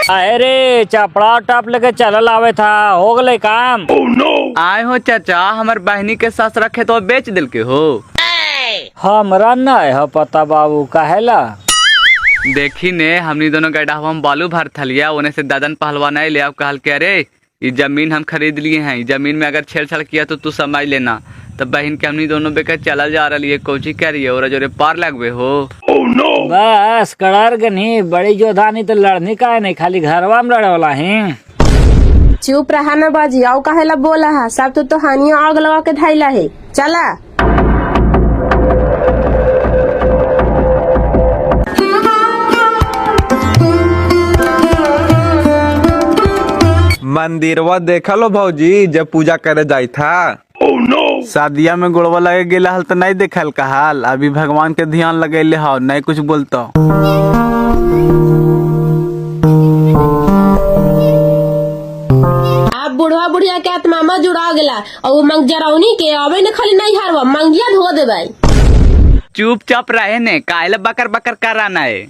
अरे चपड़ा टप लेके चलल आवे था, हो गले काम। आए हो चाचा, हमार बहनी के सास रखे तो बेच दिल के हो। हमरा न है पता बाबू, काहेला? देखी ने हमनी दोनों गड्ढा हम बालू भर थलिया, उन्हें से दादन पहलवान ले अब कहल के अरे ये जमीन हम खरीद लिए हैं, ये जमीन में अगर छेड़छाड़ किया तो तू समझ लेना। तब बहन के हमनी दोनों बेकर चला जा रही है, कोची कह रही है और जोरे पार लगवे हो। बस कड़र के नहीं, बड़ी जोधानी तो लड़नी का है नहीं, खाली घरवा में लड़े वाला है। चुप रहा न बाजी, आओ काहेला बोला है, सब तो हानिया आग लगा के धैला है। चला मंदिरवा देखा लो भौजी, जब पूजा करे जाई था। शादिया में गोड़वा लगे गेला हल तो नहीं देखल का हाल, अभी भगवान के ध्यान लगेले हो, नहीं कुछ बोलता। आप बुढ़वा बुढ़िया के आत्मा जुड़ा गेला और मंग जरौनी के अबे न खाली नहीं हारवा, मंगिया धो देबै। चुपचाप रहे ने, काहे बकर बकर कराना है।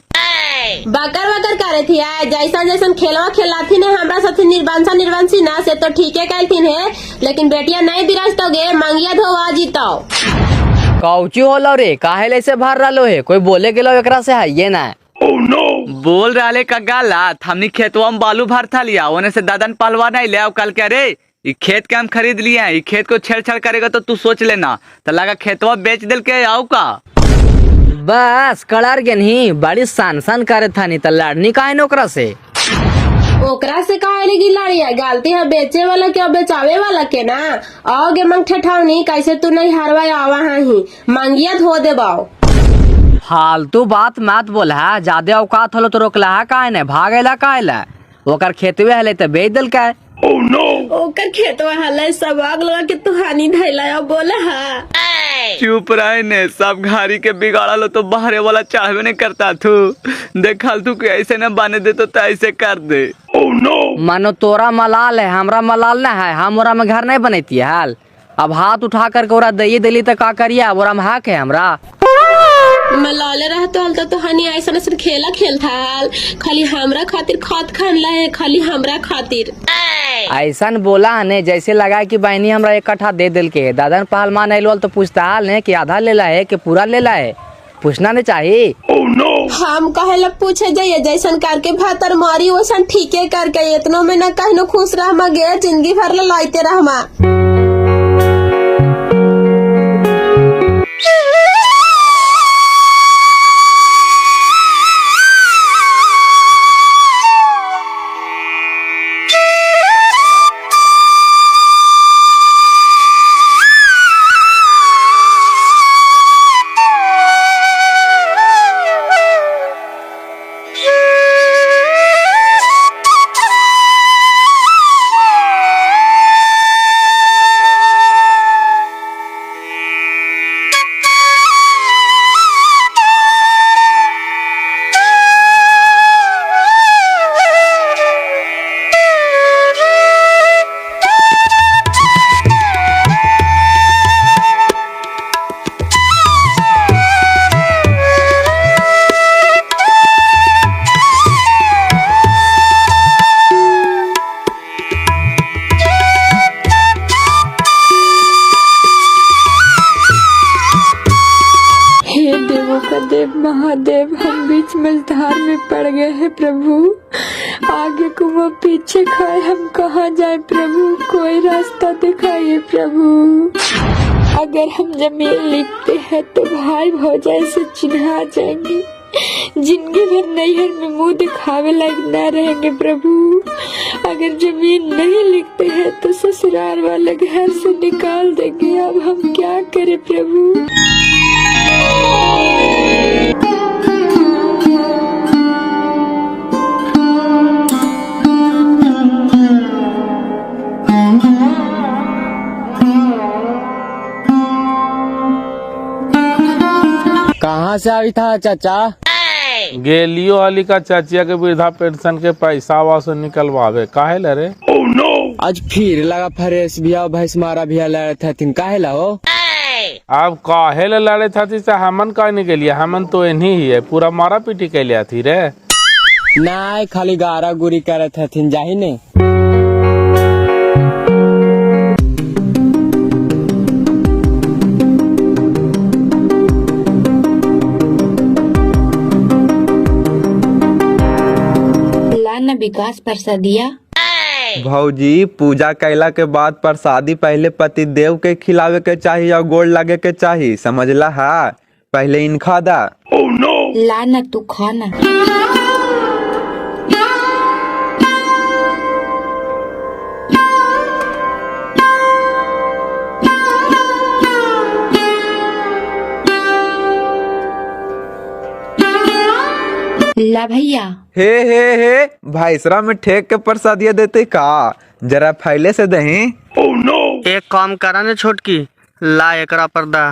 बकर बकर करे थी आए, जैसा जैसन खेलवा खेलाथी ने हमरा साथे निर्वंशी ना से तो ठीके कहलथिन है, लेकिन बेटिया नहीं बिराजतोगे, मंगिया धोवा जीतो। कौची होलो रे, काहे ऐसे भर रहा है, कोई बोले गेलो एकरा से है ये ना। बोल रहा का गाला, हमनी खेतवा में बालू भर था लिया, उन्हें से दादन पहलवान ले अब कल के अरे ये खेत के हम खरीद लिए हैं, ये खेत को छेड़छाड़ करेगा तो तू सोच लेना। तो लगा खेतवा बेच दिल के आओ का। बस कड़ार के नहीं, बड़ी सान करे था, नहीं तो लड़नी काहे नौकरा से। ओकरा से काहे लगी लड़िया, गालती है बेचे वाला के और बेचावे वाला के ना। आओगे मंग ठठावनी, कैसे तू नहीं हारवा आवा ही, मंगिया धो देबाओ। फालतू बात मत बोला, ज्यादा औकात होलो तो रोकला काहे ने, भागेला काहेला, ओकर खेतवे हले तो बेच दिल का। ओकर खेतवा हले सब आग लगा के तू हानि धैला बोला हा। चुप रहे ने, सब घारी के बिगाड़ा लो तो बाहरे वाला चाहवे नहीं करता तू। देखल तू कि ऐसे न बने दे तो ऐसे कर दे। मानो तोरा मलाल है, हमरा मलाल न है, हम ओरा में घर नहीं बनती हाल। अब हाथ उठा करके ओरा दई दिली तो का करिया, ओरा में हक है हमरा। मलाले रहतो हल तो हानि ऐसा ऐसा खेला खेलता हाल, खाली हमरा खातिर खाद खानला है, खाली हमरा खातिर। ऐसा बोला ने जैसे लगा कि बहनी हमरा एक कट्ठा दे दिल के, दादन पहलवान आइल तो पूछता हाल ने कि आधा लेला है कि पूरा लेला है, पूछना नहीं चाहिए। हम कहेला पूछे जाइए, जैसन करके भातर मारी वैसन ठीके करके, इतनो में न कहनो खुश रह मगे, जिंदगी भर लाइते रहमा। देव महादेव, हम बीच मझधार में पड़ गए हैं प्रभु, आगे कुआं पीछे खाए, हम कहाँ जाए प्रभु, कोई रास्ता दिखाइए प्रभु। अगर हम जमीन लिखते हैं तो भाई भौजाई से चिन्हा जाएंगे, जिंदगी भर नैहर में मुंह दिखावे लायक न रहेंगे प्रभु। अगर जमीन नहीं लिखते हैं तो ससुराल वाले घर से निकाल देंगे, अब हम क्या करें प्रभु। कहाँ से आई था चाचा? गेलियो वाली का चाचिया के वृद्धा पेंशन के पैसा वासो निकलवावे, काहे ला रे? आज फिर लगा फरेस बिया भैंस मारा बिया लड़े थे, काहे ला हो? अब काहे ला लड़े था, हमन का नहीं गेलिया, हमन तो इन्हीं ही है, पूरा मारा पीटी के लिया थी रे। ना खाली गारा गुरी करत हथिन जाही ने। लाना विकास प्रसादिया। भौजी पूजा कैला के बाद प्रसादी पहले पति देव के खिलावे के चाहिए और गोड़ लगे के चाहिए, समझला हा? पहले इनखा दा। लाना तू खाना। ला भैया। हे भाईसरा में ठेक के प्रसादिया देते का? जरा फैले से दही। एक काम करा ने छोटकी, ला एकरा पर्दा।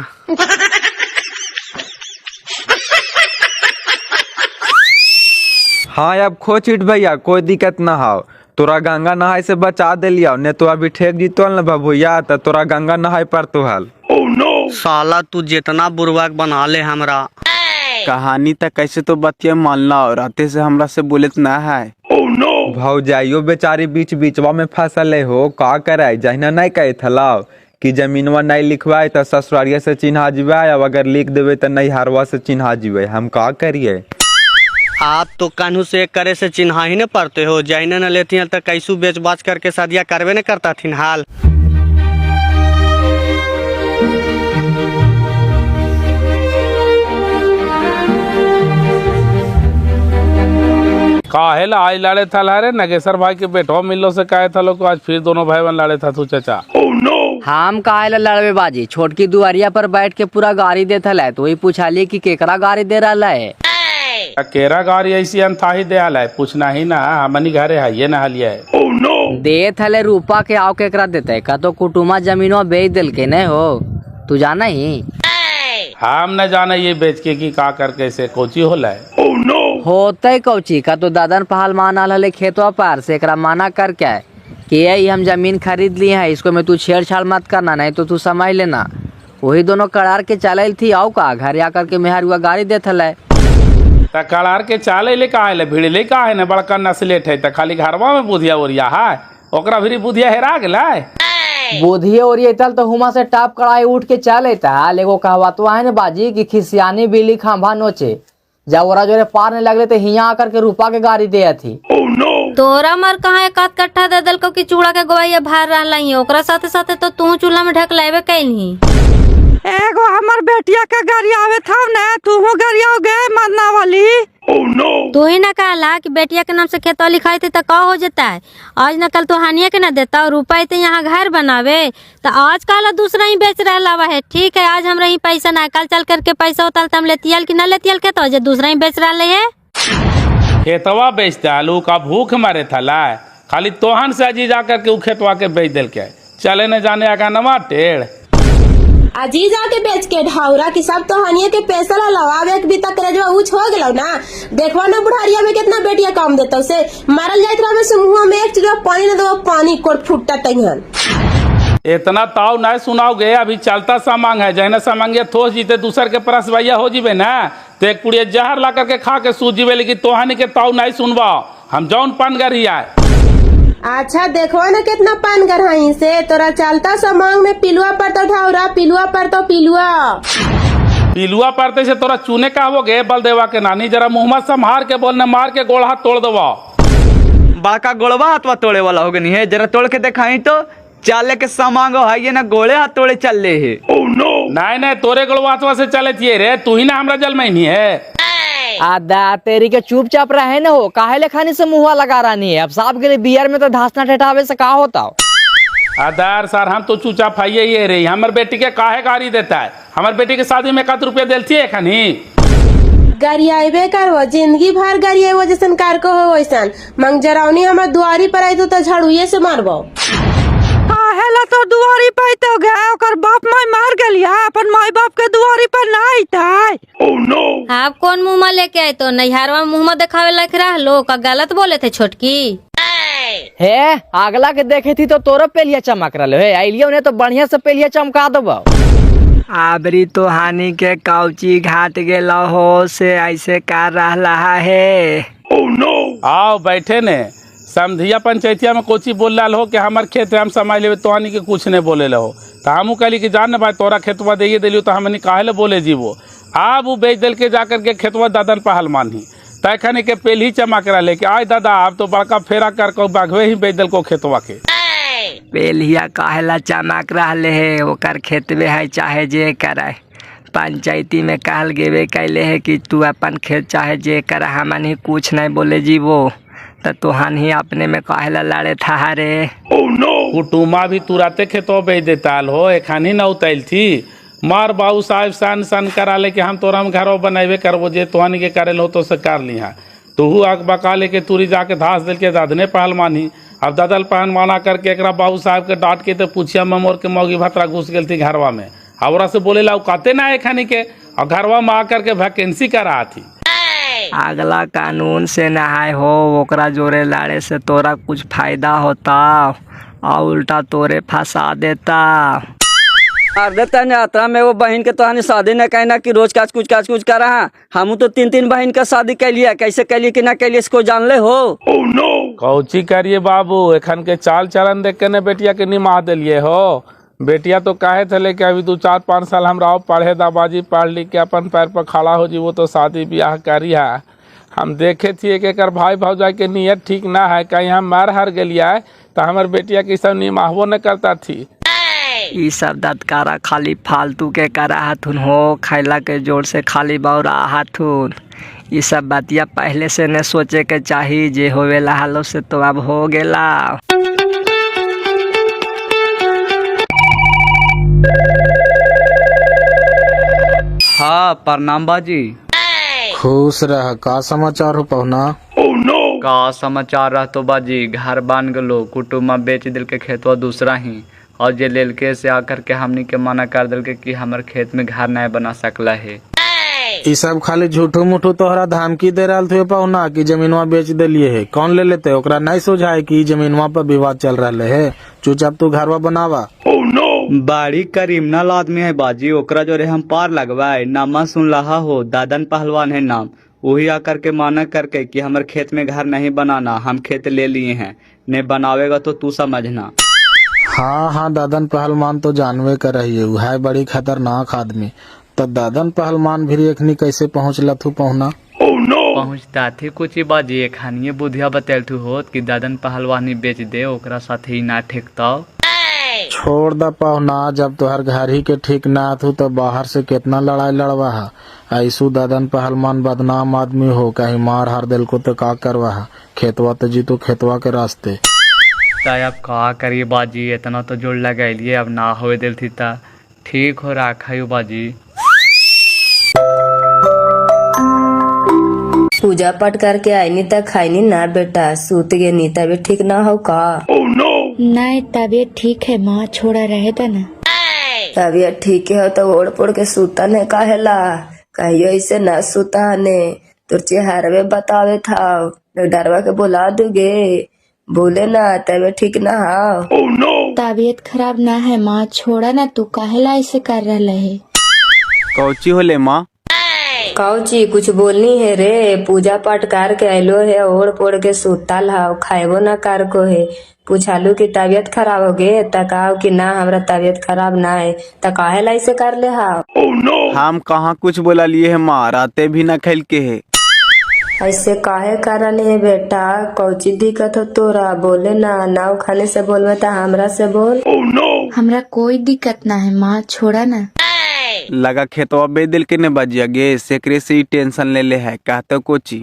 हाँ अब खो चिट भैया, कोई दिक्कत ना हो। तोरा गंगा नहाय से बचा दिलिया, ने तो अभी ठेक जीतल न भैया, तो तोरा गंगा नहाय पर तो हल। साला तू जितना बुरवाक बना ले हमरा। कहानी तक कैसे तो बतिया मानला और रहते से हमरा से बोलत ना है। भौजाइयो बेचारी बीच बीचवा में फसल हो, का करे? जहिना नहीं कहे थलाव कि जमीनवा नहीं लिखवाए तो ससुरारिया से चिन्हा जीवा, अब अगर लिख देवे तो नहीं हारवा से चिन्हा जीवे, हम का करिए? आप तो कानू से एक करे से चिन्हा ही न पड़ते हो, जहिना न लेती तो कैसू बेच बाच करके शादिया करवे न करता थीन हाल। काहे ला आज लड़े था रे नगेश्वर भाई के बेटो मिलो से कहे था लोग को आज फिर दोनों भाई बहन लड़े था तू चाचा। हम काहे ला लड़वे बाजी? छोटकी दुआरिया पर बैठ के पूरा गाड़ी देता है, तो वही पूछाली कि केकरा गाड़ी दे रहा है। केरा गाड़ी ऐसी था ही दे है, पूछना ही ना, हमनी घरे है ये ना हलिया है। दे थले रूपा के आओ केकरा देते का? तो कुटुमा जमीनों बेच दिल के नहीं हो, तू जाना ही। हम न जाने ये बेच के की का कर कैसे कोची होला है। होते कौची का? तो दादन पहाल माना हले खेतवा पार से एकरा माना कर क्या है कि यही हम जमीन खरीद लिए हैं, इसको में तू छेड़छाड़ मत करना, नहीं तो तू समझ लेना। वही दोनों करार के चल थी, आओ का घर आकर के मेहर हुआ गाड़ी देता है। करार के चाले ले का है भिड़ ले का है न बड़का नस्लेट है, तो खाली घरवा में बुधिया ओरिया है, ओकरा भी बुधिया हेरा गेला। बोधिए और तल तो हुमा से टाप कड़ाई उठ के चल था। एगो कहवातो है न बाजी की खिसियानी बिल्ली खंभा नोचे, जब ओरा जोरे पार नहीं लगले तो हिया आकर के रूपा के गाड़ी दे थी। तोरा मर कहाँ एक आध कट्ठा दे दल को कि चूड़ा के गोवाइया भार रहा ही, ओकरा साथे साथे तो तू चूल्हा में ढक लेवे कैलही। एगो हमर बेटिया के गाड़ी आवे था न, तू गरिया गए मरना वाली। तू ही न कहला कि बेटिया के नाम से खेतवा लिखाई थे तो का हो जाता है? आज न कल तो हानिया के न देता और रुपये तो यहाँ घर बनावे, तो आज काला दूसरा ही बेच रहा है। ठीक है, आज हमरा ही पैसा ना, कल चल करके पैसा होता तो हम लेतियल कि न लेतियल के तो दूसरा ही बेच रहा है। खेतवा बेचता आलू का भूख मारे था, खाली तोहन से अजी जा करके खेतवा के बेच दिल के चले न जाने आगा नवा टेढ़ अजी जाके बेच के ढाउरा की सब तो हनिया के पैसा ला लवावे भी तक रेजवा उछ हो गेलो ना। देखवा ना बुढ़ारिया में कितना बेटिया काम देता उसे मारल जाइत रहा में समूह में एक चिड़िया पानी न दो, पानी कोट फुटता तंगन। इतना ताव नहीं सुनाओगे, अभी चलता सामांग है, जहने सामांगे थोस जीते दूसर के परस भैया हो जीवे ना, तो एक पुड़िया जहर ला करके खा के सूझ जीवे, लेकिन तोहानी के ताव नहीं सुनवा, हम जौन पान गरिया। अच्छा देखो ना कितना पान गरहाई से तोरा चलता समांग में पिलुआ पर तो ढाउरा, पिलुआ पर तो पिलुआ पड़ते से तोरा चूने का हो गए बलदेवा के नानी, जरा मुहम्मद संभार के बोलने, मार के गोड़ हाथ तोड़ दवा। बड़का गोड़वा हाथवा तोड़े वाला हो गई है, जरा तोड़ के दिखाई तो चाले के सामांगो है ये ना, गोड़े हाथ तोड़े चल ले है। नहीं तोरे गोड़वा हाथवा से चले थिए रे, तू ही ना हमरा जल में नहीं है। आदा तेरी के चुपचाप रहे न हो, काहे ले खानी से मुँह लगा रही है? अब साहब के लिए बियर में तो धासना ठेठावे से का होता हो? आदार सर हम तो चुपचाप है ये रे, हमारे बेटी के काहे गाड़ी देता है? हमारे बेटी के शादी में कत रुपया दिलती है खनी? गरियाबे करवो, जिंदगी भर गरियाबो जैसन कार को हो वैसन। मंग जरावनी हमार दुआरी पर आई तो झाड़ूये से मारबो। काहेला तो दुआरी पे तो गए, ओकर बाप माई मार गेलिया, अपन माई बाप के दुआरी पर ना आईताई। आप कौन मुँह में लेके आए? तो नैहरवा मुँह में दिखावे लग रहा लो, का गलत बोले थे छोटकी? हे अगला के देखे थी तो तोरो पेलिया चमक रहा है, आइलियो ने तो बढ़िया से पेलिया चमका दबो। आबरी तो हानि के काउची घाट गेला हो से ऐसे कर रहा है। आओ बैठे ने समधिया पंचायतिया में कोची बोल रहा हो कि हमार खेत है हम समाज लेवे तोहनी के कुछ नहीं बोले हो। तो हमू कहली कि जान भाई तोरा खेतवा दे दिलियो तो हमनी काहे ले बोले जीवो। अब वो बेच दिल के जाकर के खेतवा दादन पहलवान ही तैखनी के पेल ही चमा करा लेके आय दादा आप तो बड़का फेरा कर को बाघवे ही बेच दिल को खेतवा के। पेलिया काहेला चमक रहले है ओकर खेत में है चाहे जे करे। पंचायती में कहल गेबे कैले है कि तू अपन खेत चाहे जे कर हमन ही कुछ नहीं बोले जीवो। तो तुहन ही अपने में काहेला लड़े था रे। कुटुमा भी तुरते खेतवा बेच देता हो एखानी न उतैल थी मार बाबू साहब सन सन करा ले कि हम तोरा में घरों बनावे करबो जे तोहनी के करे लो तो से कर ली है। तू अक बका लेके तुरी जाके धास दिल के दादने पहलवान ही। अब दादल पहलवाना करके एक बाबू साहब के डांट के तो पूछिया में मोर के मौगी भतरा घुस गई थी घरवा में। और से बोले ला कहते ना एखानी के और घरवा में आकर के वैकेंसी करा थी। अगला कानून से नहाय हो ओकरा जोरे लड़े से तोरा कुछ फायदा होता और उल्टा तोरे फंसा देता। मार देता यात्रा में वो बहन के तोहनी शादी न कहना कि रोज काच कुछ कर रहा। हम तो 3 बहन का शादी कर लिया कैसे कर लिए कि ना कर लिए इसको जान ले हो। कौची करिए बाबू एखन के चाल चलन देख के ने बेटिया के निमाह दिलिए हो। बेटिया तो कहे थे कि अभी 2-4-5 साल हमरा पढ़े दाबाजी पढ़ लिख के अपन पैर पर खड़ा हो जी वो तो शादी ब्याह करी है। हम देखे थिए कि एक भाई भौजाई के नियत ठीक ना है कहीं हम मार हार गलिया तो हमार बेटिया की सब निमाहबो न करता थी। ई सब दत्कारा खाली फालतू के करा हथुन हो खैला के जोर से खाली बौरा हथुन। ये सब बातिया पहले से न सोचे के चाही जे होवेला हालो से तो अब हो गेला। हाँ प्रणाम बाजी। खुश रह का समाचार हो पहुना। का समाचार रह तो बाजी घर बन गलो कुटुम्ब बेच दिल के खेतवा दूसरा ही और जे लेलके से आकर के हमनी के मना कर दिल के कि हमारे खेत में घर नहीं बना सकला है। ये सब खाली झूठो मूठो तोहरा धमकी दे रहा थे पहुना कि जमीनवा बेच दिलिए है। कौन ले लेते ओकरा नहीं सोझाए कि जमीनवा पर विवाद चल रहा है। चुपचाप तू घरवा बनावा। बाड़ी करीमनल आदमी है बाजी ओकरा जो रे हम पार लगवाए नामा सुन रहा हो दादन पहलवान है नाम वही आकर के माना करके कि हमारे खेत में घर नहीं बनाना हम खेत ले लिए हैं ने बनावेगा तो तू समझना। हाँ दादन पहलवान तो जानवे कर रही है है बड़ी खतरनाक आदमी। तो दादन पहलवान भी एखनी कैसे पहुँचला तू पहुना। पहुँचता थे कुछ ही बाजी एक हानिये बुधिया बतैल तू होत कि दादन पहलवानी बेच दे ओकरा साथे ही ना ठेकता। छोड़ द पहुना जब तोहर घर ही के ठीक ना थू तो बाहर से कितना लड़ाई लड़वा है। ऐसू दादन पहलवान बदनाम आदमी हो कहीं मार हार दिल को तो का करवा है। खेतवा तो जी तो खेतवा के रास्ते। अब का करिए बाजी इतना तो जोड़ लगैलिए अब ना हो दिल थी ता ठीक हो रखा बाजी। पूजा पाठ करके आईनी तक खाईनी ना बेटा सूत गए नी तबीयत ठीक ना हो का। नहीं तबीयत ठीक है माँ छोड़ा रहे था ना। तबीयत ठीक है तो ओढ़ पोड़ के सूता ने काहेला कहियो ऐसे ना सूता ने तुर चेहरे बतावे था डरवा के बुला दोगे बोले ना तबीयत ठीक ना हो। तबीयत खराब ना है माँ छोड़ा ना तू काहेला ऐसे कर रहा है। कौची होले माँ। कौची कुछ बोलनी है रे पूजा पाठ कर के आयलो है ओढ़ पोड़ के सूतल हाव खाएबो ना कर को है पूछालू की तबीयत खराब हो गए तकाओ कि ना हमरा तबीयत खराब ना है तकाहे ला ऐसे कर ले हाव। हम कहाँ कुछ बोला लिए है माँ राते भी न खेल के है। ऐसे काहे करनी है बेटा कौची दिक्कत हो तोरा बोले ना नाव खाने से बोलवे तो हमरा से बोल। हमरा कोई दिक्कत ना है माँ छोड़ा ना। लगा खेतवा बेच दिल के ने बजिया गे सेकरे से ही टेंशन ले ले है कहते कोची।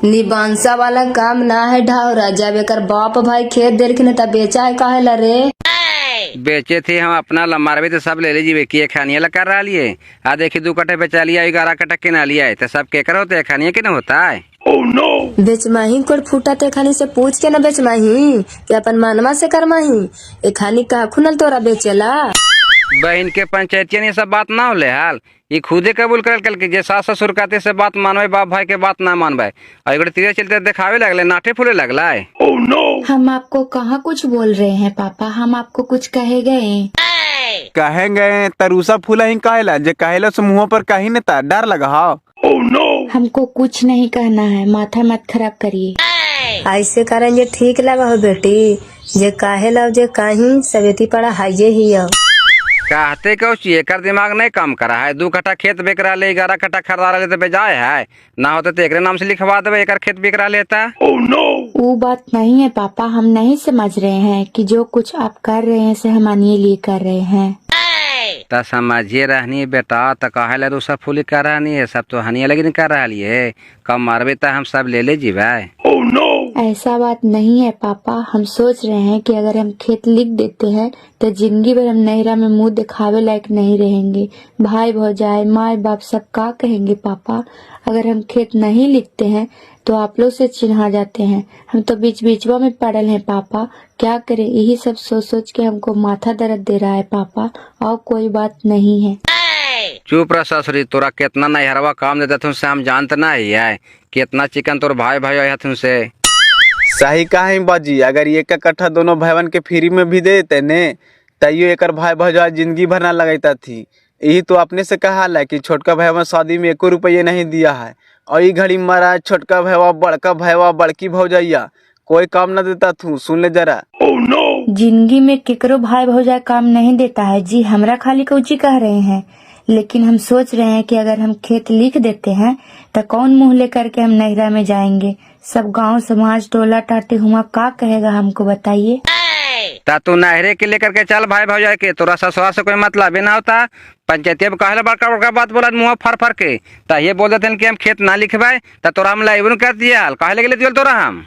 निबांसा वाला काम ना है ढावरा जब एकर बाप भाई खेत देखने तब बेचा है काहे ला रे। बेचे थे हम अपना लमारवे तो सब ले लीजिए कि खानिया ला कर रहा लिए आ देखी 2 कट्टे बेचा लिया 11 कट्टा के ना लिया है तो सब के कर होते खानिया के ना होता है। बेच माही कोई फूटा ते खानी से पूछ के ना बेच माही कि अपन मानवा से कर माही ए खानी का खुनल तोरा बेचेला। बहन के पंचायतिया ने सब बात ना होले हाल ये खुदे कबूल कर के जे सास ससुर कहते से बात मानवे बाप भाई के बात ना मानवे और एगो तीरे चलते दिखावे लगले नाटे फूले लगला है। हम आपको कहाँ कुछ बोल रहे हैं पापा हम आपको कुछ कहे गए। कहे गए तरुसा फूला ही कहेला जे कहेला से मुँह पर कहीं ने डर लगा। हमको कुछ नहीं कहना है, माथा मत खराब करिए। ऐसे कारण जे ठीक लगा हो बेटी, जे काहे लव जे कहीं सवेती पड़ा हाइजे ही हो। कहते क्यों चाहिए कर दिमाग नहीं काम करा है। 2 कट्ठा खेत बिक रहा ले, 11 कट्ठा खरीदा रहा ले तो बेजाय है ना होते तो एक नाम से लिखवा देवे, एक खेत बिक रहा लेता। वो बात नहीं है पापा, हम नहीं समझ रहे हैं कि जो कुछ आप कर रहे हैं से हम अन्य लिए कर रहे हैं। तो समझिए रहनी बेटा, तो कहे ले दूसरा फूली कर रहा है, सब तो हनिया लगी कर रहा है। कम मारबे तो हम सब ले जीवे। ऐसा बात नहीं है पापा, हम सोच रहे हैं कि अगर हम खेत लिख देते हैं तो जिंदगी भर हम नैरा में मुंह दिखावे लायक नहीं रहेंगे। भाई भौजाई माँ बाप सब का कहेंगे पापा। अगर हम खेत नहीं लिखते हैं तो आप लोग से चिन्हा जाते हैं। हम तो बीच बीचवा में पड़ल हैं पापा, क्या करें। यही सब सोच सोच के हमको माथा दर्द दे रहा है पापा, और कोई बात नहीं है। चुप रह ससुरी, तोरा कितना नैहरवा काम देता तुमसे हम जानते नहीं है। कितना चिकन तोर भाई भाई है तुमसे। सही कहा बाजी, अगर 1 कट्ठा दोनों भाईवन के फ्री में भी दे देते ने तैयो एक भाई भौजाई जिंदगी भर ना लगता थी। यही तो अपने से कहा है कि छोटका भाईवा शादी में 1 रुपये नहीं दिया है, और ये घड़ी मारा छोटका भाईवा बड़का भाईवा बड़की भौजैया कोई काम न देता थू। सुन ले जरा। जिंदगी में केकरो भाई भौजाई काम नहीं देता है जी, हमरा खाली कौची कह रहे हैं। लेकिन हम सोच रहे हैं कि अगर हम खेत लिख देते हैं तो कौन मुंह लेकर के हम नैरा में जाएंगे। सब गांव समाज टोला टाटी हुआ का कहेगा हमको बताइए। ता तू नहरे के लेकर के चल भाई भौजाई के, तोरा ससुरा से कोई मतलब ही ना होता। पंचायती में कहले बड़का बड़का बात बोला मुँह फर फर के, तो ये बोल देते कि हम खेत ना लिखवाए तो तोरा हम लाइब्रेरी कर दिया। कहले के लिए तोरा हम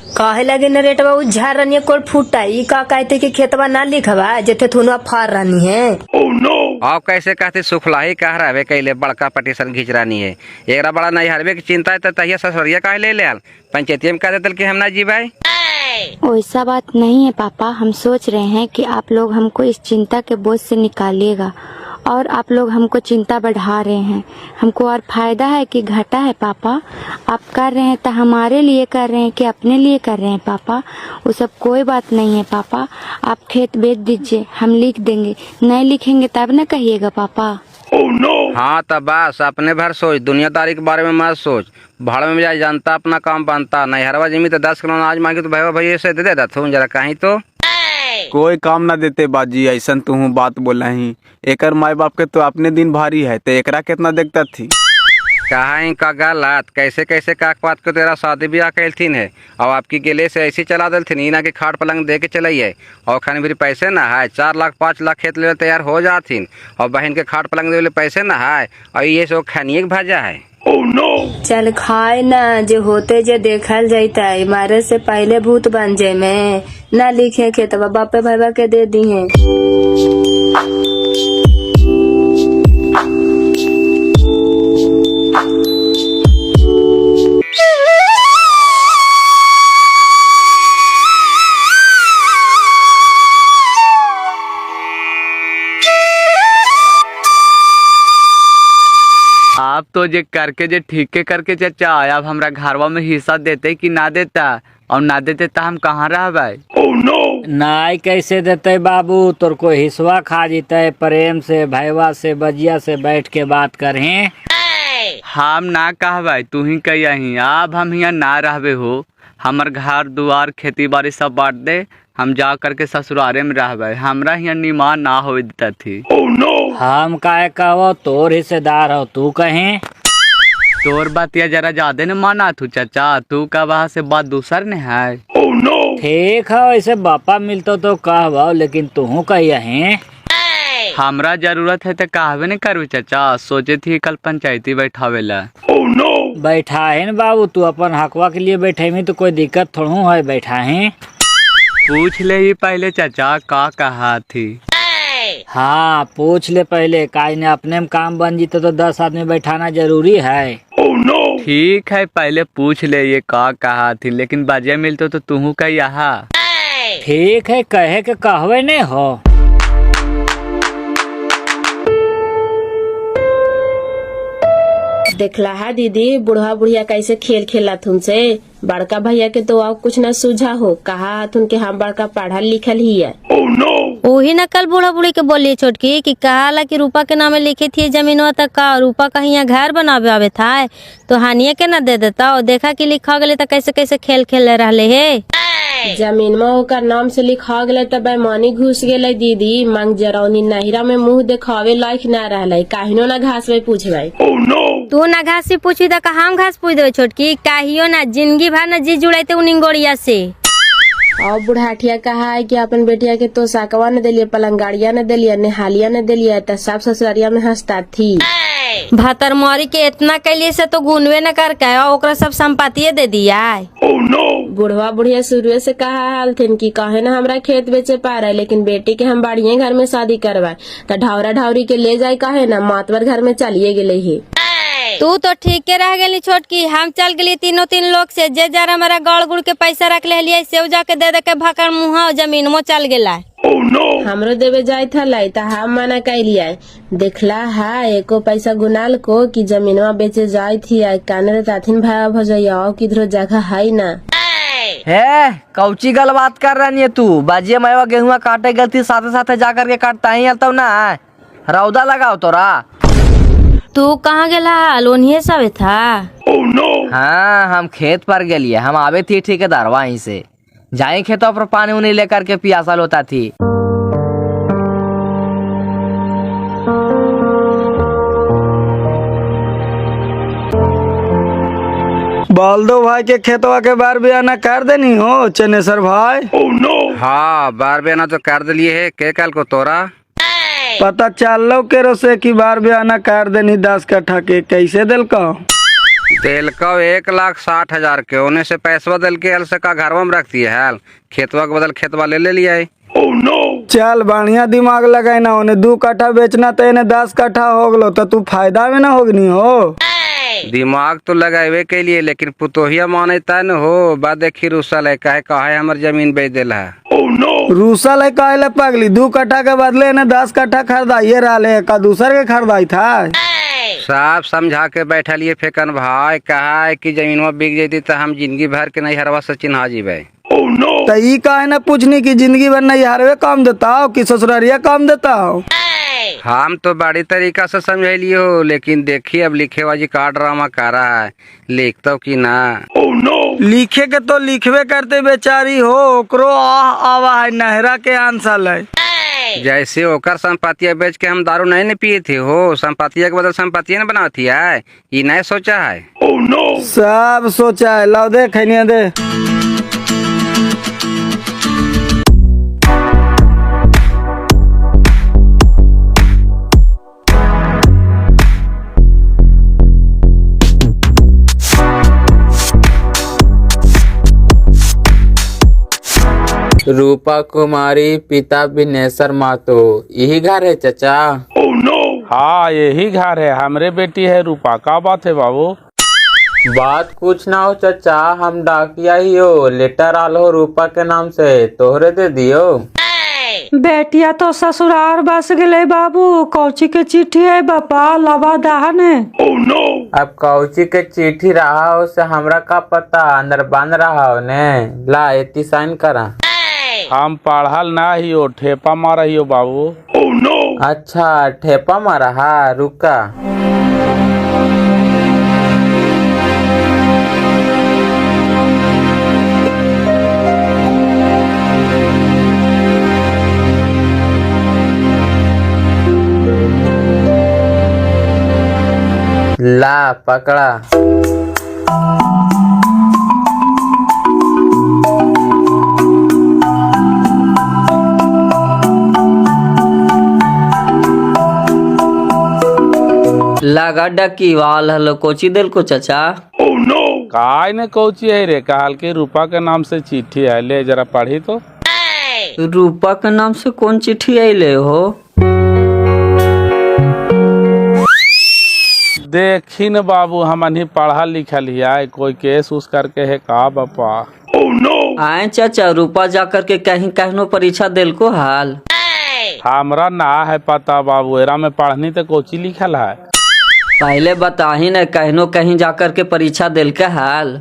काहे लगे न रेटवा उझार रनिए कोल फूटा ई का कहते कि खेतवा ना लिखवा जेथे थुनवा फार रानी है। आप कैसे कहते सुखला ही कह रहा कैले बड़का पटिशन घिंच रानी है। एक बड़ा नैहरवे की चिंता है तो तहिया ससुरिया कहे ले आल पंचायती में कह देते कि हम ना जीवाए। वैसा बात नहीं है पापा, हम सोच रहे हैं कि आप लोग हमको इस चिंता के बोझ से निकालिएगा, और आप लोग हमको चिंता बढ़ा रहे हैं। हमको और फायदा है कि घाटा है पापा। आप कर रहे हैं तो हमारे लिए कर रहे हैं कि अपने लिए कर रहे हैं पापा, वो सब कोई बात नहीं है पापा। आप खेत बेच दीजिए, हम लिख देंगे। नहीं लिखेंगे तब न कहिएगा पापा। हाँ तब बस अपने भर सोच, दुनियादारी के बारे में मत सोच। भाड़ में जाए जानता अपना काम बनता। नैहरवा जमी तो 10 किलो अनाज मांगी तो भाई भैया से दे देता थू जरा कहीं तो कोई काम ना देते बाजी, ऐसा तू बात बोला ही। एकर माई बाप के तो अपने दिन भारी है, तो एकरा कितना देखता थी। कहा का गलत कैसे कैसे का बात को तेरा शादी ब्याह कैलथिन है, और आपकी गेले से ऐसी चला दिलथिन ई ना कि खाट पलंग दे के चलाइए। और खाने भी पैसे ना है, 4 लाख 5 लाख खेत ले तैयार हो जाथिन, और बहन के खाट पलंग दे पैसे ना है, और ये सब खानिए के भाजा है। चल खाए ना जो होते जे देखल जाता है, मारे से पहले भूत बन जाए। मैं ना लिखे खेतवा बापे भाईवा के दे दी है। आप तो जे करके जे ठीके करके चाचा अब हमरा घरवा में हिस्सा देते कि ना देता, और ना देते तो हम कहाँ रहबे। नाई कैसे देते बाबू, तोर को हिस्सा खा जीते। प्रेम से भैया से बजिया से बैठ के बात करें। हम ना कहबे तू ही कही। अब हम यहाँ ना रहबे हो, हमर घर दुआर खेती बाड़ी सब बांट दे, हम जा करके ससुरारे में रहबे। हमरा यहाँ निमान ना हो देता थी। हम काहे कहो, तोर हिस्सेदार हो तू कहीं। तोर बातिया जरा ज्यादा न माना तू चाचा, तू का वहाँ से बात दूसर ने है। ठीक है, वैसे बापा मिलतो तो कहबो, लेकिन तू कही। हमरा जरूरत है तो कहबे न करबे चाचा। सोचे थी कल पंचायती बैठावे ला। बैठा है न बाबू, तू अपन हकवा के लिए बैठे में तो कोई दिक्कत थोड़ा है। बैठा है, पूछ ले ही पहले चाचा का कहा थी। हाँ पूछ ले पहले, काज ने अपने में काम बन जीते तो 10 आदमी बैठाना जरूरी है। ठीक है पहले पूछ ले ये का कहा थी, लेकिन बाजे मिलते तो तू का यहाँ। ठीक है, कहे के कहवे नहीं हो। देखला है दीदी बुढ़वा बुढ़िया कैसे खेल खेला तुमसे। बड़का भैया के तो अब कुछ न सूझा हो, कहा तुम के हम बड़का पढ़ल लिखल ही है। वही न कल बूढ़ा बूढ़ी के बोली छोटकी कि कहा कि रूपा के नामे लिखी थी जमीनवा तक का, रूपा कहीं यहाँ घर बनावे आवे था तो हानिया के न दे देता और देखा कि लिखा गले तो कैसे कैसे खेल खेले रहले है। जमीनवा ओकर नाम से लिखा गले तब बेमानी घुस गेले दीदी। मांग जरौनी नहिरा में मुंह दिखावे लायक न रहले, काहिनो न घास में पूछवे। तू न घास से पूछी तो हम घास पूछ देवे छोटकी, काहियो न जिंदगी भर न जी जुड़ाते उनिंगोड़िया से। और बुढ़ाटिया कहा है कि अपन बेटिया के तो साकवा न दिलिये, पलंगाड़िया न दिलिये, नेहालिया न दिलिये, तो सब ससुरारिया में हंसता थी। भातर मोरी के इतना कैलिए से तो गुनवे न कर के ओकरा सब संपत्ति दे दिया। बुढ़वा बुढ़िया शुरू से कहा हलथिन कि कहे न हमरा खेत बेचे पा रहे, लेकिन बेटी के हम बाड़िए घर में शादी करवाए तो ढौरा ढौरी के ले जाए कहे न मातवर घर में चलिए गेले ही। तू तो ठीक के रह गई छोटकी, हम चल गली तीन लोग से जे जरा हमारा गड़ गुड़ के पैसा रख ले से जाके दे दे के भाकर मुहा जमीन में चल गला। हमरो देवे जाए था लाई तो हम मना कर लिया। देखला है एको पैसा गुनाल को कि जमीनवा बेचे जाए थी, काने ताथिन भाया भजैया किधरो जगह है ना। है कौची गल बात कर रही है तू? बाजिए मैं गेहुआ काटे गई थी, साथे साथे जाकर के काटता ही आता ना, रौदा लगाओ तोरा। तू कहाँ गेला? लोनिये सब था। हाँ हम खेत पर गेलिए, हम आवे थी ठेकेदार वहीं से, जाए खेतों पर पानी उन्हीं लेकर के पियासल होता थी। बालदो भाई के खेतवा के बार बियाना कर देनी हो चनेसर भाई? हाँ बार बेना तो कर दिलिए है, के कल को तोरा पता चल लो के से की बार बियाना कर देनी 10 कट्ठा के, कैसे दिल का? दिल का 1,60,000 के, उन्हें से पैसवा दिल के हल से का घरवा में रखती है हल, खेतवा के बदल खेतवा ले लिया है। चल बढ़िया दिमाग लगाए ना, उन्हें 2 कट्ठा बेचना तो इन्हें 10 कट्ठा हो गलो तो तू फायदा में ना होगनी हो। दिमाग तो लगावे के लिए, लेकिन पुतोहिया माने तन हो बात देखी रूसल है, कहे हमर जमीन बेच दिल है। रूसल है काहे पगली, 2 कट्ठा के बदले इन्हें 10 कट्ठा खरीदाइए रहा का दूसर के खरीदाई था। साफ समझा के बैठल ये फेकन भाई, कहा है कि जमीन बिक जाती तो हम जिंदगी भर के नहीं हरवा से चिन्हा जीवे। तो ई काहे न पूछनी कि जिंदगी भर नहीं हरवे काम देता हो कि ससुरारिया काम देता हो? हम तो बड़ी तरीका से समझ हो, लेकिन देखिए अब लिखेबाजी का ड्रामा कर रहा है, लिखता कि ना। लिखे के तो लिखवे करते बेचारी हो, ओकरो आवा है नहरा के आंसल है। जैसे ओकर संपत्तियां बेच के हम दारू नहीं न पिए थे हो, संपत्तियां के बदल संपत्तियां न बनाती है, ये नहीं सोचा है। सब सोचा है, लाओ दे खैनिया दे। रूपा कुमारी, पिता विनेश्वर मातो, यही घर है चाचा? हाँ यही घर है, हमरे बेटी है रूपा। का बात है बाबू? बात कुछ ना हो चाचा, हम डाकिया ही हो, लेटर आल हो रूपा के नाम से, तोहरे दे दियो। बेटिया तो ससुराल बस गए बाबू, कौची के चिट्ठी है बापा, लवा दहन है। अब कौची के चिट्ठी रहा हो से हमरा का पता, अंदर बंद रहा हो ने, ला एती साइन करा। हम पढ़ल ना ही हो, ठेपा मारा ही हो बाबू। अच्छा ठेपा मारा, हाँ रुका। ला पकड़ा। लगा डकी वाल हलो, कोची दिल को चाचा? काय ने कौची है रे, कहल के रूपा के नाम से चिट्ठी है, ले जरा पढ़ी तो। रूपा के नाम से कौन चिट्ठी आइले हो? देखी न बाबू, हमनी पढ़ल लिखल है, कोई केस उस करके है का बापा? आए चाचा, रूपा जाकर के कहीं कहनो परीक्षा दिल को हाल? हमरा ना है पता बाबू, एरा में पढ़नी तो कोची लिखल है। पहले बता ही न कहनो कहीं जाकर के परीक्षा दिल के हाल।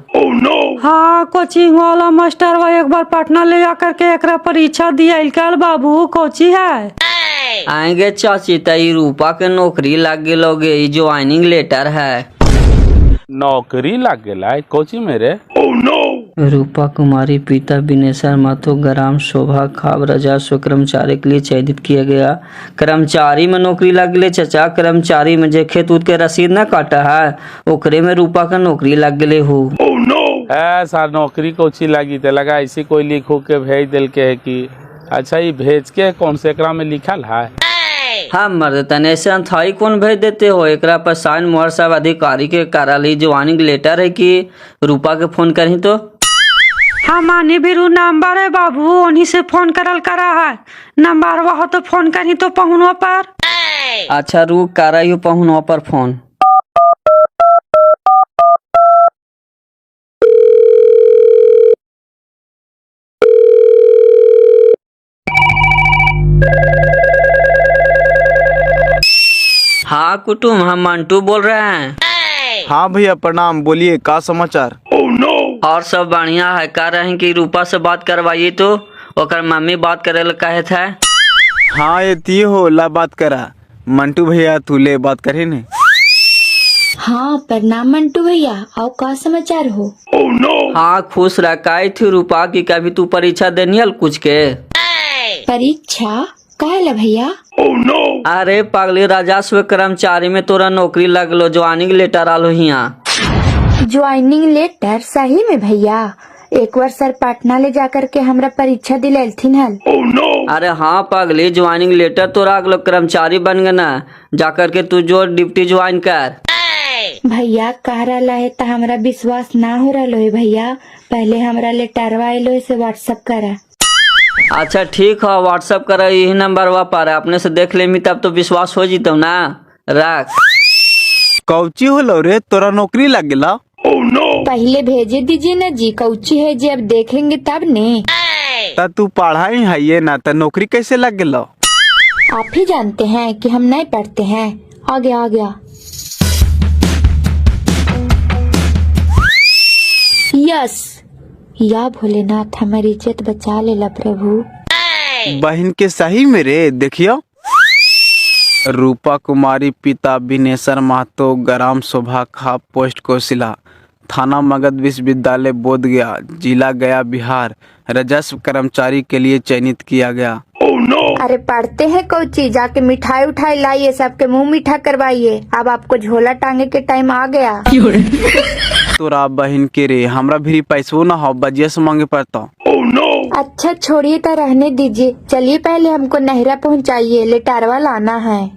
हाँ कोचिंग वाला मास्टर वो एक बार पटना ले जाकर के एकरा परीक्षा दिया कल बाबू कोची है। आएंगे चाची तई रूपा के नौकरी लग गेलोगे, ई ज्वाइनिंग लेटर है। नौकरी लग गया कोची मेरे। रूपा कुमारी पिता बिनेश्वर माथो ग्राम शोभा खाब राजस्व कर्मचारी के लिए चयनित किया गया। कर्मचारी में नौकरी लग गई चचा, कर्मचारी में जे खेत उत के रसीद न काटा है ओकरे में रूपा का नौकरी लग गए हो। ऐसा नौकरी कोची लगी तो लगा इसी कोई लिखो के भेज दिल के है कि अच्छा ये भेज के कौन से एकरा में लिखल है। हाँ मर्द तने से अंथाई कौन भेज देते हो, एकरा पर साइन मोहर सब अधिकारी के कार्यालय ज्वाइनिंग लेटर है कि रूपा के फोन करही तो। हाँ मानी बिरू नंबर है बाबू, उन्हीं से फोन करल करा है। नंबर वह तो फोन करी तो पहुनवा पर। अच्छा रुक कर रही हूँ पहुनवा पर फोन। हाँ कुटुम, हम मंटू बोल रहे हैं। हाँ भैया प्रणाम, बोलिए का समाचार। और सब बढ़िया है। कह रहे हैं कि रूपा से बात करवाइए तो ओकर मम्मी बात करे ला कहे थे। हाँ ये ती हो ला बात करा। मंटू भैया तू ले बात करे ने। हाँ प्रणाम मंटू भैया, और का समाचार हो। हाँ खुश रखाई थी रूपा की कभी तू परीक्षा देनी हल कुछ के। परीक्षा काहेला भैया। अरे पगली राजस्व कर्मचारी में तोरा नौकरी लगलो, ज्वाइनिंग लेटर आलो हिया। ज्वाइनिंग लेटर सही में भैया। एक बार सर पटना ले जाकर के हमरा परीक्षा दिलथिन हल। अरे हाँ पगली, ज्वाइनिंग लेटर तोरा अगलो कर्मचारी बन गए ना, जाकर के तू जो ड्यूटी ज्वाइन कर। भैया कह रहा है तो हमरा विश्वास ना हो रहा है भैया। पहले हमरा लेटरवा आइलो से व्हाट्सएप करा। अच्छा ठीक है, व्हाट्सएप कर यही नंबर पर अपने से देख लेमी तब तो विश्वास हो जीतो ना। रख। कौची होलो रे, तोरा नौकरी लग गया। पहले भेजे दीजिए ना जी, कौची है जी अब देखेंगे तब ने। ता तू पढ़ाई है ये ना, ता नौकरी कैसे लग गया। आप ही जानते हैं कि हम नहीं पढ़ते हैं। आ गया। यस, या भोलेनाथ हमारी इज्जत बचा लेला प्रभु। बहन के सही मेरे देखियो। रूपा कुमारी पिता बिनेश्वर महतो ग्राम शोभा खा पोस्ट कोसिला थाना मगध विश्वविद्यालय बोध गया जिला गया बिहार राजस्व कर्मचारी के लिए चयनित किया गया। अरे पढ़ते हैं कौची, जाके मिठाई उठाई लाइए, सबके मुंह मीठा करवाइए। अब आपको झोला टांगे के टाइम आ गया। तोरा बहन के रे हमरा भी पैसो न हो, बजिया से मांगे पड़ता। अच्छा छोड़िए तो रहने दीजिए, चलिए पहले हमको नहरा पहुंचाइए, लेटारवा लाना है।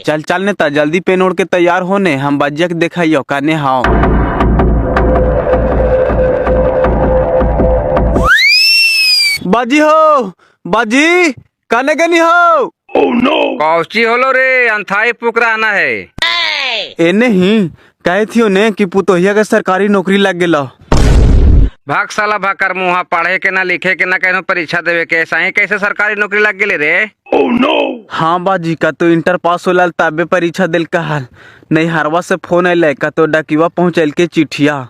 चल नेता जल्दी पेन ओढ़ के तैयार होने, हम बजिया के दिखाइयो काने हाओ। बाजी हो, बाजी काने गनी हो। कौची होलो रे, अंथाई पुकरा आना है। ए नहीं कहे थियो ने कि पुतोहिया के सरकारी नौकरी लग गेलो। भाग साला भाकर मुहा, पढ़े के ना लिखे के ना कहनो परीक्षा देवे के, ऐसा ही कैसे सरकारी नौकरी लग गेले रे। हाँ बाजी का तो इंटर पास होला तबे परीक्षा दिल का हाल नहीं। हरवा से फोन अल का तो डकीवा पहुँचल के चिट्ठिया।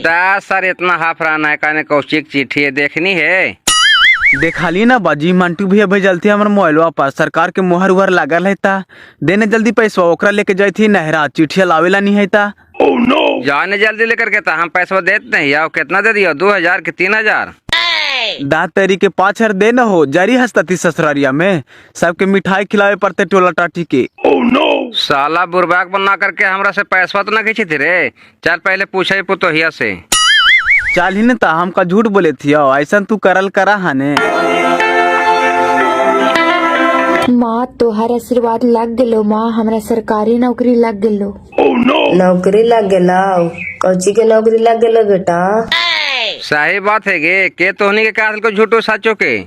10 सर इतना हाफराना है कहने कौशिक चिट्ठी है देखनी है। देखाली ना बाजी, मंटू भैया भेजल थे हमारे मोबाइलवा पर, सरकार के मोहर उहर लागल है ता देने जल्दी पैसा ओकरा लेके जाई थी नहरा, चिट्ठिया लावेला नहीं है ता। जाने जल्दी लेकर के ता हम पैसा देते नहीं आओ। कितना दे दियो, 2000 की 3000। दाँत तेरी के 5000 दे न हो, जारी हंसता थी ससुरारिया में, सबके मिठाई खिलावे पड़ते टोला टाटी के। साला बुरबाक बना करके हमरा से पैसा तो ना खींची थी रे। चल पहले पूछे पुतोहिया से। चल ही न ता हमका झूठ बोले थी, ऐसा तू करल करा हने। माँ तोहर आशीर्वाद लग गेलो, माँ हमरा सरकारी नौकरी लग गेलो। नौकरी लग गेला, कौची के नौकरी लग गेलो बेटा। सही बात है गे, के तोहनी के काल को झूठो साचो के।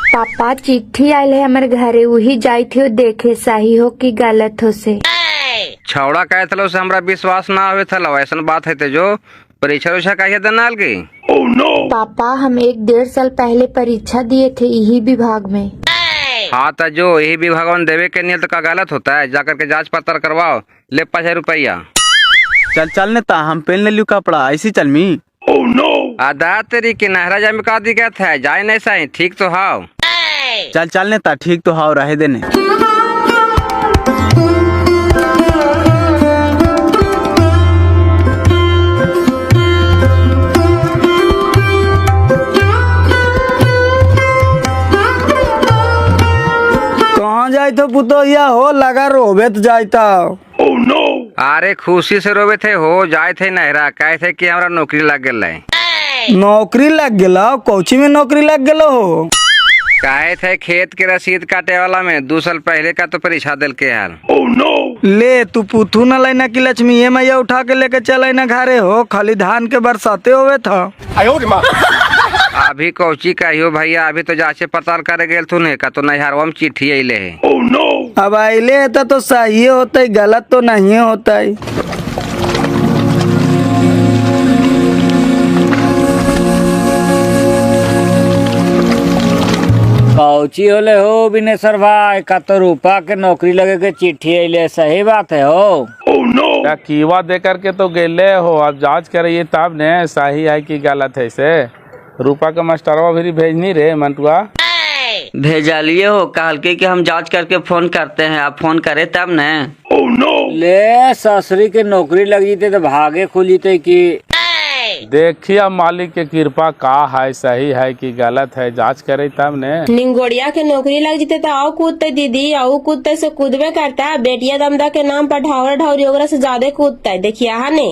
पापा चिट्ठी आयल है हमारे घरे, वही जाई थी देखे सही हो कि गलत हो से। छौड़ा कहे थलो से हमरा विश्वास ना हुए थलो, ऐसा बात है ते जो परीक्षा उरीक्षा कहिए दनाल की। पापा हम 1-1.5 साल पहले परीक्षा दिए थे यही विभाग में। हाँ तो जो यही भी भगवान देवे के नियत का गलत होता है, जाकर के जांच पड़ताल करवाओ, ले 5 रुपया। चल चल नेता, हम पहन ले लियो कपड़ा, ऐसी चल मी। आधा तेरी के नहरा जा में का दिक्कत है, जाए नहीं सही, ठीक तो हाओ। चल चल नेता, ठीक तो हाउ रहे देने। कहाँ जाए तो पुतोहिया हो, लगा रोबे तो जाता। अरे खुशी से रोवे थे हो, जाए थे नहरा, कहे थे कि हमारा नौकरी लग गल है। नौकरी लग गया? कोची में नौकरी लग गया हो? कहे थे खेत के रसीद काटे वाला में 2 साल पहले का तो परीक्षा दिल के यार। ले तू पुथू न लेना की लक्ष्मी ये मैया उठा के लेके चले न घरे हो, खाली धान के बरसाते हुए था। अभी कौची कहियो भैया, अभी तो जांचे पड़ताल करे गेल तू ने का तो नहरवा में चिट्ठी अइले है। अब अले तो सही होता है, गलत तो नहीं होता है। कौची होले हो बिनेश्वर भाई, का तो रूपा के नौकरी लगे के चिट्ठी अइले, सही बात है हो? क्या कीवा दे करके तो गेले हो, अब जांच करिए तब ने सही है कि गलत है। से रूपा का मास्टरवा भी भेजनी रे मंटुआ। भेजालिए हो, कहल के कि हम जांच करके फोन करते हैं, आप फोन करे तब न। ले ससुरी के नौकरी लग जीते तो भागे खुल जीते की। देखिए मालिक के कृपा का है, सही है कि गलत है, जांच करे तब ने। निंगोड़िया के नौकरी लग जीते तो आओ कूदते दीदी, आओ कूदते से कूदबे करता है। बेटिया दमदा के नाम पर ढावरा ढावरी ओकरा से ज्यादा कूदता है, देखिए हा ने।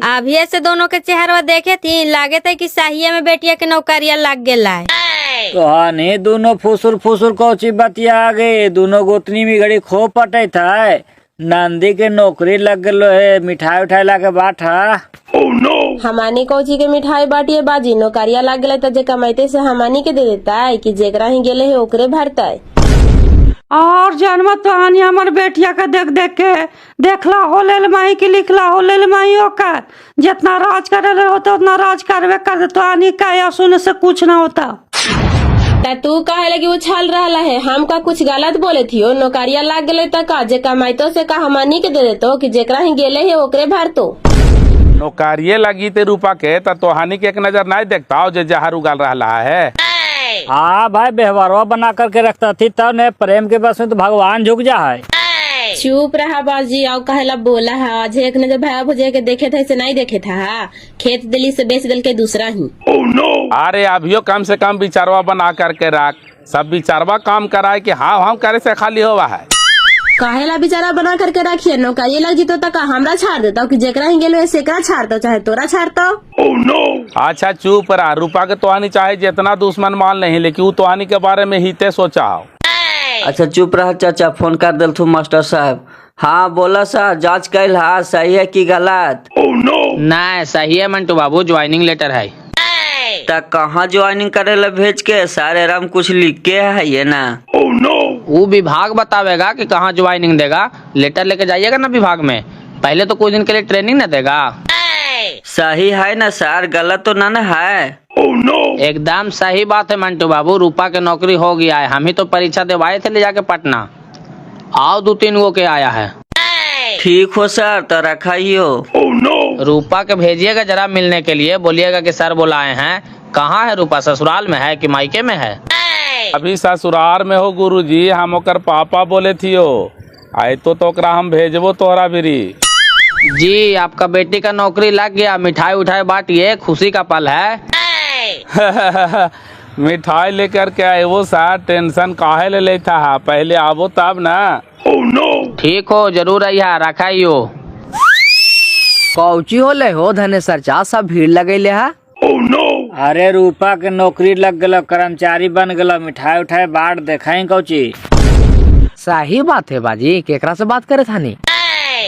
अभी से दोनों के चेहरा देखे थी, लागे थे कि साहिया में बेटिया के नौकरिया लग गया है। तो हाँ नहीं, दोनों फुसुर फुसुर कौची बतिया आ गए, दोनों गोतनी में घड़ी खो पटे था। नंदी के नौकरी लग गलो है, मिठाई उठाई ला के बांटा। हमानी कौची के मिठाई बाटिए बाजी, नौकरिया लग गए तो जे कमाइते से हमानी के दे देता है कि जेकरा ही गेले है ओकरे भरता है। और जन्म तो हानि हमार बेटिया का देख देख के देखला हो लेल माही की लिखला हो लेल माही ओकर, जितना राज करे होता उतना राज करवे कर दे, तो हानि का सुने से कुछ ना होता। तू कहे लगी उछाल रहा है, हम का कुछ गलत बोले थी? नौकरिया लग गए तो का जे कमाइतो से का हमानी के दे देतो कि जेकरा ही गेले है ओकरे भरतो। नौकरिये लगी ते रूपा के तो हानि के एक नजर नहीं देखता हो जे जहर उगल रहा है। हाँ भाई, व्यवहारवा बना करके रखता थी तब ने, प्रेम के बस में तो भगवान झुक जा है। चुप रहा बाजी, और कहेला बोला है। आज एक नजर भैया भुजे के देखे थे से नहीं देखे था, खेत दिल्ली से बेच दिल के दूसरा ही। अरे अभियो कम से कम विचारवा बना करके रख, सब विचारवा काम कराए कि हाँ हम करे से खाली होवा है। काहेला बिचारा बना करके रखिए, नौकरी लग जीतो तक हमरा छाड़ देता हूँ कि जेकरा ही गेलो ऐसे का छाड़ता, चाहे तोरा छाड़ता। अच्छा चुप रहा, रूपा के तोहानी चाहे जितना दुश्मन मान नहीं, लेकिन वो तोहानी के बारे में ही ते सोचा हो। अच्छा चुप रहा चाचा, फोन कर दिल तू मास्टर साहब। हाँ बोला सर, जांच कैल हा, सही है कि गलत? नहीं सही है मंटू बाबू, ज्वाइनिंग लेटर है। तक कहाँ ज्वाइनिंग करे ला भेज के, सारे राम कुछ लिख के है ये ना? वो विभाग बतावेगा कि कहाँ ज्वाइनिंग देगा, लेटर लेके जाइएगा ना विभाग में, पहले तो कुछ दिन के लिए ट्रेनिंग न देगा। सही है ना सर, गलत तो ना है? एकदम सही बात है मंटू बाबू, रूपा के नौकरी हो गया है, हम ही तो परीक्षा देवाए थे ले जाके पटना, आओ 2-3 गो के आया है। ठीक हो सर, तो रखा ही हो। रूपा के भेजिएगा जरा मिलने के लिए, बोलिएगा कि सर बुलाए हैं। कहाँ है रूपा, ससुराल में है कि मायके में है? अभी ससुराल में हो गुरुजी, हम ओकर पापा बोले थियो, आए तो ओकरा हम भेजबो तोहरा बिरी। जी आपका बेटी का नौकरी लग गया, मिठाई उठाई बांटिए, खुशी का पल है। मिठाई लेकर के आए वो सर, टेंशन काहे ले लेता है, पहले आवो तब ना। ठीक हो, जरूर आइया, रखा ही हो। कौची होले हो धनेसर चा, सब भीड़ लगेले है। अरे रूपा के नौकरी लग गलो, कर्मचारी बन गलो, मिठाई उठाई बांट देखाई कौची। सही बात है बाजी, केकरा से बात करे थानी?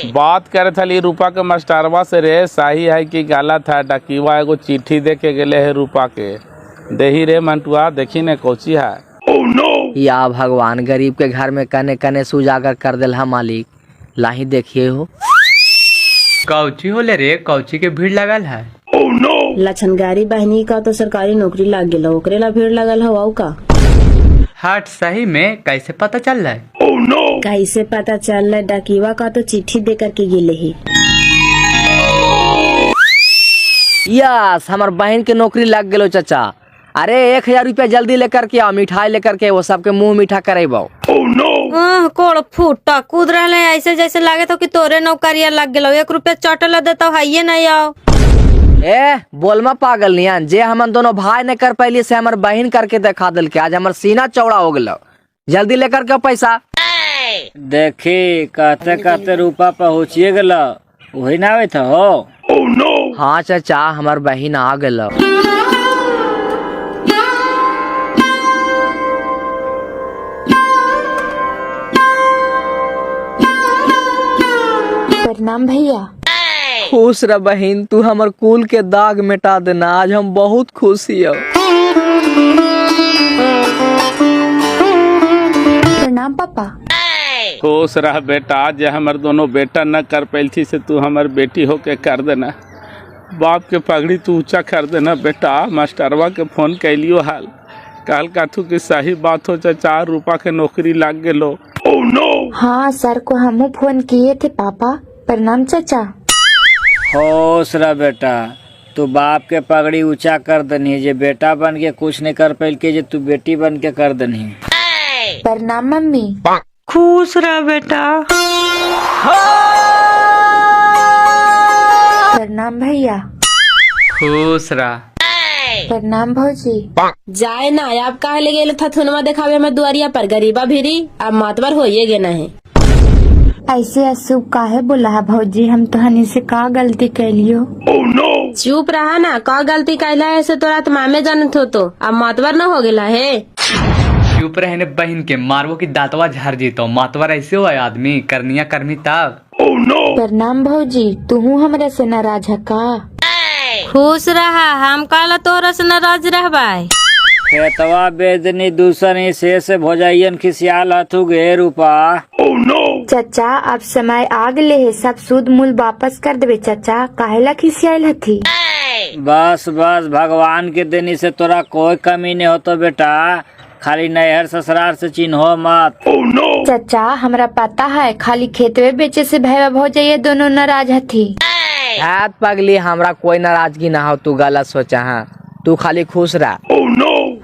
बात करे थली रूपा के मास्टरवा से रे, सही है कि गलत है? डकीवा एगो चिट्ठी दे के गेले है रूपा के, देही रे मंटुआ, देखी ने कौची है। या भगवान, गरीब के घर में कने कने सुजागर कर दिल है मालिक, लाही देखिए हो। कौची होले रे, कौची के भीड़ लगल है? लछनगारी बहनी का तो सरकारी नौकरी लग गया, ओकरे ला भीड़ लगल हो का? हट सही में कैसे पता चल रहा है? कैसे पता चल रहा है? डकीवा का तो चिट्ठी दे करके गिले ही। यस, हमार बहन के नौकरी लग गलो चाचा। अरे 1000 रुपया जल्दी लेकर के आओ, मिठाई लेकर के, वो सबके मुंह मीठा करेबो। कोड़ फूटा कूद रहे ऐसे जैसे लागे तो कि तोरे नौकरिया लग गलो। 1 रुपया चटल देता हाइये नहीं आओ। ए बोलमा पागल नियन, जे हमन दोनों भाई ने कर पैली से हमार बहन करके दिखा दिल के। आज हमार सीना चौड़ा हो गलो। जल्दी लेकर के पैसा। देखी कहते कहते रूपा पहुँचिए गला, वही ना आवे था हो। हाँ चाचा, हमार बहन आ गलो। प्रणाम भैया। खुश रह बहन, तू हमार कुल के दाग मिटा देना। आज हम बहुत खुश हियो। प्रणाम पापा। खुश रह बेटा, जे हमर दोनों बेटा न कर पैल थी से तू हमर बेटी होके कर देना। बाप के पगड़ी तू ऊंचा कर देना बेटा। मास्टरवा के फोन कैलियो हाल, कहल काथू की सही बात हो चाचा, रूपा के नौकरी लग गेलो। हाँ सर को हमू फोन किए थे पापा। प्रणाम चाचा। खुश रह बेटा, तू बाप के पगड़ी ऊंचा कर दनी। जे बेटा बन के कुछ नहीं कर पैल के, जे तू बेटी बन के कर दनी। प्रणाम मम्मी। खुश रह बेटा। प्रणाम भैया। खुश रह। प्रणाम भौजी। जाए ना, आप कहा ले गेले था थुनवा दिखावे में दुआरिया पर गरीबा भिरी। अब मातबर होइए गे नहीं। ऐसे अशुभ काहे बोला है भौजी? हम तो हनी से का गलती कैलियो? चुप रहा ना, का गलती कैला है से तोरा मामे जानत हो तो अब मातबर न हो गेला है। चुप रहने बहन के, मारवो की दांतवा झाड़ जीतो। मातवर ऐसे हो आदमी, करनिया करनी तब। प्रणाम भौजी, तू हमरा से नाराज है का? खुश रहा, हम काला तोरा से नाराज रहबाई। खेतवा बेदनी दूसरी से भोजाइयन खिसियाल हथु गे रूपा। चाचा अब समय आ गले है, सब सूद मूल वापस कर देवे चाचा। काहेला खिसियाल हथी? बस बस, भगवान के देनी से तोरा कोई कमी नहीं हो तो बेटा। खाली नैहर ससुराल से चिन्हो मत। चाचा हमरा पता है, खाली खेतवे बेचे से भैया भौजाइया दोनों नाराज हथी। हाथ पगली, हमरा कोई नाराजगी ना हो, तू गलत सोचा है। तू खाली खुश रह।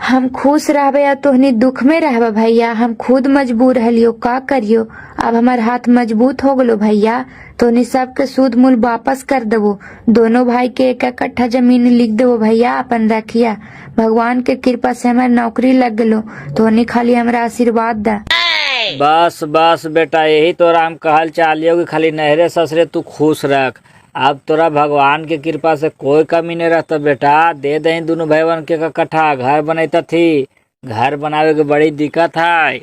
हम खुश रहबे या तोहनी दुख में रहबे भैया। हम खुद मजबूर हलियो, का करियो। अब हमार हाथ मजबूत हो गलो भैया। तोहनी सबके सूद मूल वापस कर देवो। दोनों भाई के 1 कट्ठा जमीन लिख देवो भैया, अपन रखिया। भगवान के कृपा से हमार नौकरी लग गलो। तोहनी खाली हमरा आशीर्वाद दा। बस बस बेटा, यही तोरा हम कहल चालियो कि खाली नहरे ससुरे तू खुश रख। अब तोरा भगवान के कृपा से कोई कमी नहीं रहता बेटा। दे दही दोनों भाईवन के 1 कट्ठा घर बनैता थी। घर बनावे के बड़ी दिक्कत है।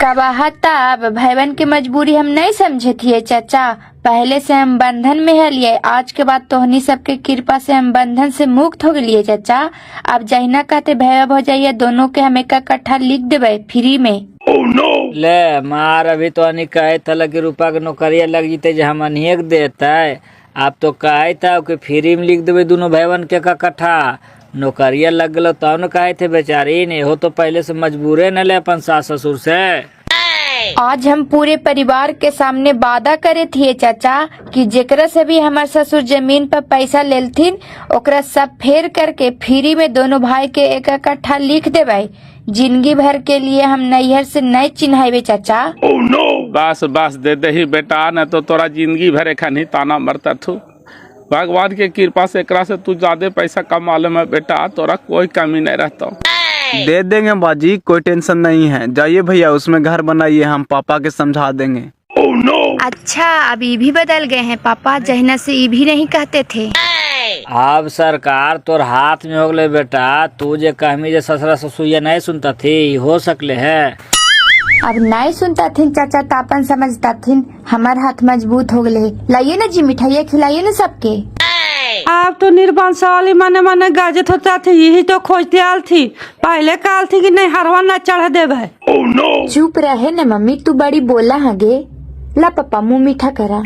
कबाहता अब भाईवन के मजबूरी हम नहीं समझे थिए चाचा। पहले से हम बंधन में हलिए, आज के बाद तोहनी सबके कृपा से हम बंधन से मुक्त हो गलिए चाचा। अब जहिना कहते भैया भौजाइया दोनों के हम 1 कट्ठा लिख देवे फ्री में। ले मार, अभी तो अनी कहे था कि रूपा के नौकरिया लग जीते जे हम अनिए के देता है। अब तो कहे था कि फ्री में लिख देवे दोनों भाईवन के 1 कट्ठा। नौकरिया लग गलो तब न कहे थे बेचारी ने हो, तो पहले से मजबूरे न ले अपन सास ससुर से। आज हम पूरे परिवार के सामने वादा करे थे चाचा कि जेकरा से भी हमार ससुर जमीन पर पैसा लेलथिन ओकरा सब फेर करके फ्री में दोनों भाई के 1 कट्ठा लिख देवे। जिंदगी भर के लिए हम नैहर से नहीं चिन्हावे चाचा। बस बस दे दही बेटा, न तो तोरा जिंदगी भर एखन ही ताना मरता थू। भगवान के कृपा से एकरा से तू ज्यादा पैसा कमा ले में बेटा, तोरा कोई कमी नहीं रहता। दे देंगे बाजी, कोई टेंशन नहीं है। जाइए भैया, उसमें घर बनाइए, हम पापा के समझा देंगे। अच्छा, अब ई भी बदल गए हैं पापा, जहिना से ई भी नहीं कहते थे। अब सरकार तोर हाथ में हो गए बेटा। तू जे कहमी जे ससुरा ससुरिया नहीं सुनता थी, हो सकले है। अब नहीं सुनता थी चाचा, तापन समझता थी। हमार हाथ मजबूत हो गए। लाइए ना जी मिठाइया, खिलाइए ना सबके। अब तो निर्बंसवाली मने मने गाजत होता थी, यही तो खोजते आल थी। पहले काल थी कि नहीं हरवा न चढ़ देवे। चुप रहे न मम्मी, तू बड़ी बोला हगे। ला पापा मुँह मीठा करा।